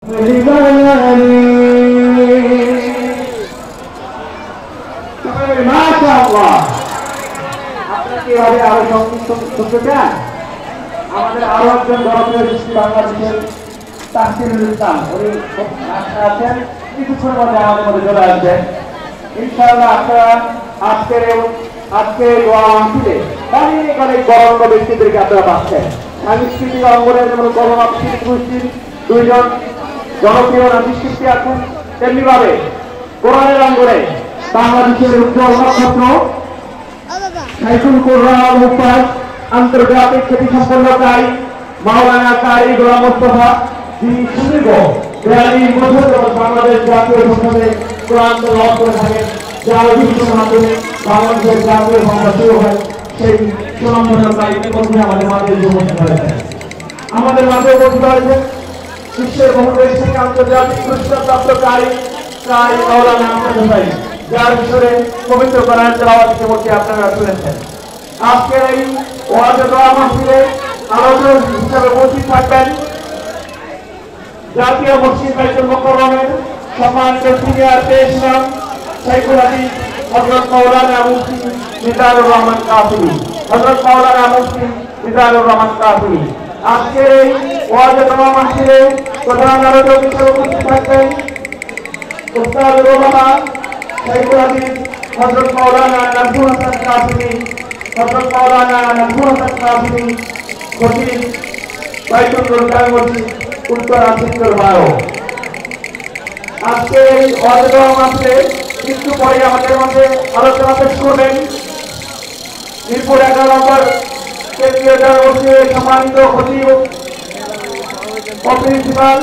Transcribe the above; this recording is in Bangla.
মাশাআল্লাহ, আপনারা কিভাবে আরো সংযুক্ত চান? আমাদের আরো একজন জনপ্রিয় শিল্পী বাংলাদেশের তাহসিনুল ইসলাম, উনি আছেন, কিছুক্ষণের মধ্যে আমাদের মধ্যে চলে আসবেন ইনশাআল্লাহ। আপনারা আজকে দোয়া মাহফিলে অনেক অনেক বড় ব্যক্তিদেরকে আপনারা পাচ্ছেন। সাংস্কৃতিক অঙ্গনের যেমন করোনা গোষ্ঠীর দুইজন জনপ্রিয় শিল্পী আছেন, তেমনি ভাবে কোরআনের অঙ্গনে বাংলাদেশের উজ্জ্বল নক্ষত্র সাইফুল কোরআন মুফাজ, আন্তর্জাতিক খ্যাতি সম্পন্ন কারি মাওলানা কারি গোলাম মোস্তফা, যিনি সুদীর্ঘ 42 বছর যাবৎ বাংলাদেশ জাতীয় সংসদে কোরআন তেলাওয়াত করে থাকেন, যার অভিজ্ঞতার মাধ্যমে বাংলাদেশের জাতীয় ভাষা শুরু হয়। সেই সুনামধন্য কারি ইতিমধ্যে আমাদের মাঝে উপস্থিত হয়েছেন। আমাদের মাঝে উপস্থিত হয়েছেন বিশ্বের বহু দেশ থেকে আন্তর্জাতিক পুরস্কারপ্রাপ্ত কারি মাওলানা আহমদ ভাই, যার বিষয়ে পবিত্র কোরআন তেলাওয়াত ইতিমধ্যে আপনারা শুনেছেন। আজকের এই ওয়াজ দোয়া মাহফিলে আলোচক হিসেবে উপস্থিত থাকবেন জাতীয় মসজিদ বাইতুল মুকাররমের সম্মানিত সিনিয়র পেশ ইমাম শাইখুল হাদিস হযরত মাওলানা মুফতি মিজানুর রহমান কাফিলি। আজকের এই ওয়াজ দোয়া মাহফিলে প্রধান আলোচক হিসেবে উপস্থিত থাকবেন উস্তাদুর রহমান শাইখুল হাদিস হযরত মাওলানা নাজমুল হাসান কাফিলি, খতিব বাইতুল মুকাররম মসজিদ উত্তরা সিঙ্গল বারো। আজকে এই ওয়াজ দোয়া মাহফিলে একটু পরে আমাদের মধ্যে আলোচনা পেশ করবেন মিরপুর 11 নম্বর কেন্দ্রীয় জামে মসজিদের সম্মানিত খতিব ও প্রিন্সিপাল